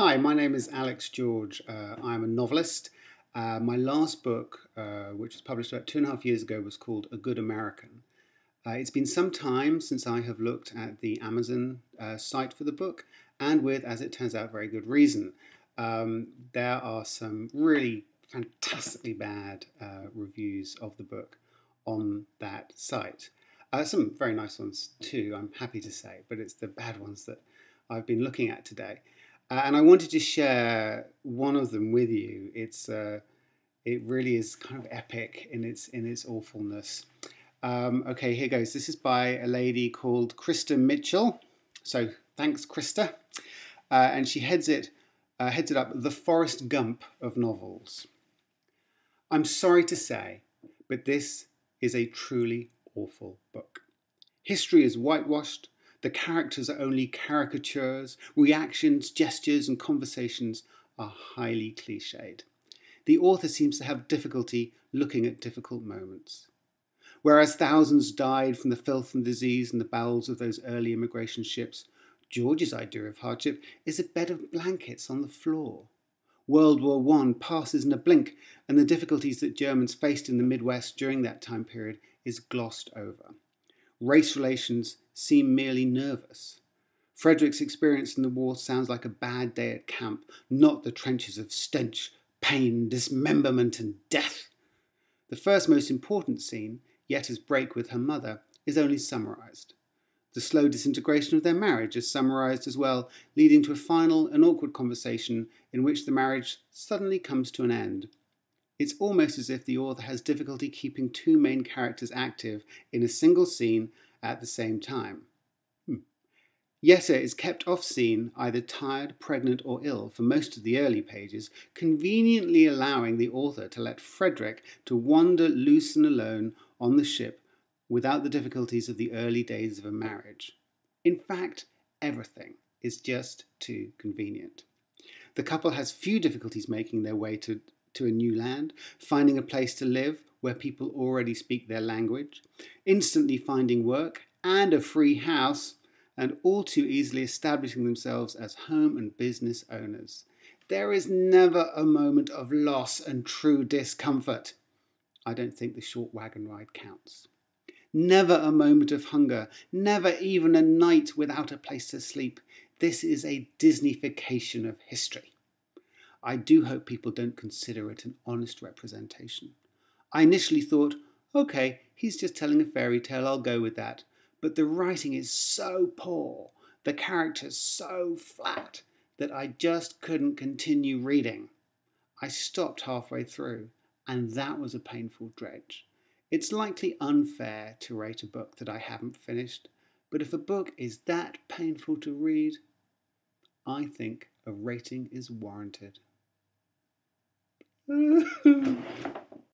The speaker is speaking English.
Hi, my name is Alex George. I'm a novelist. My last book, which was published about 2.5 years ago, was called A Good American. It's been some time since I have looked at the Amazon site for the book, and with, as it turns out, very good reason. There are some really fantastically bad reviews of the book on that site. Some very nice ones too, I'm happy to say, but it's the bad ones that I've been looking at today. And I wanted to share one of them with you. It really is kind of epic in its awfulness. Okay, here goes. This is by a lady called Krista Mitchell. So thanks, Krista. And she heads it up the Forrest Gump of novels. I'm sorry to say, but this is a truly awful book. History is whitewashed. The characters are only caricatures. Reactions, gestures, and conversations are highly cliched. The author seems to have difficulty looking at difficult moments. Whereas thousands died from the filth and disease in the bowels of those early immigration ships, George's idea of hardship is a bed of blankets on the floor. World War I passes in a blink, and the difficulties that Germans faced in the Midwest during that time period is glossed over. Race relations seem merely nervous. Frederick's experience in the war sounds like a bad day at camp, not the trenches of stench, pain, dismemberment, and death. The first most important scene, Yetta's break with her mother, is only summarised. The slow disintegration of their marriage is summarised as well, leading to a final and awkward conversation in which the marriage suddenly comes to an end. It's almost as if the author has difficulty keeping two main characters active in a single scene at the same time. Yetta is kept off scene, either tired, pregnant, or ill, for most of the early pages, conveniently allowing the author to let Frederick to wander loose and alone on the ship without the difficulties of the early days of a marriage. In fact, everything is just too convenient. The couple has few difficulties making their way to a new land, finding a place to live where people already speak their language, instantly finding work and a free house, and all too easily establishing themselves as home and business owners. There is never a moment of loss and true discomfort. I don't think the short wagon ride counts. Never a moment of hunger, never even a night without a place to sleep. This is a Disneyfication of history. I do hope people don't consider it an honest representation. I initially thought, okay, he's just telling a fairy tale, I'll go with that. But the writing is so poor, the characters so flat, that I just couldn't continue reading. I stopped halfway through, and that was a painful dredge. It's likely unfair to rate a book that I haven't finished, but if a book is that painful to read, I think a rating is warranted.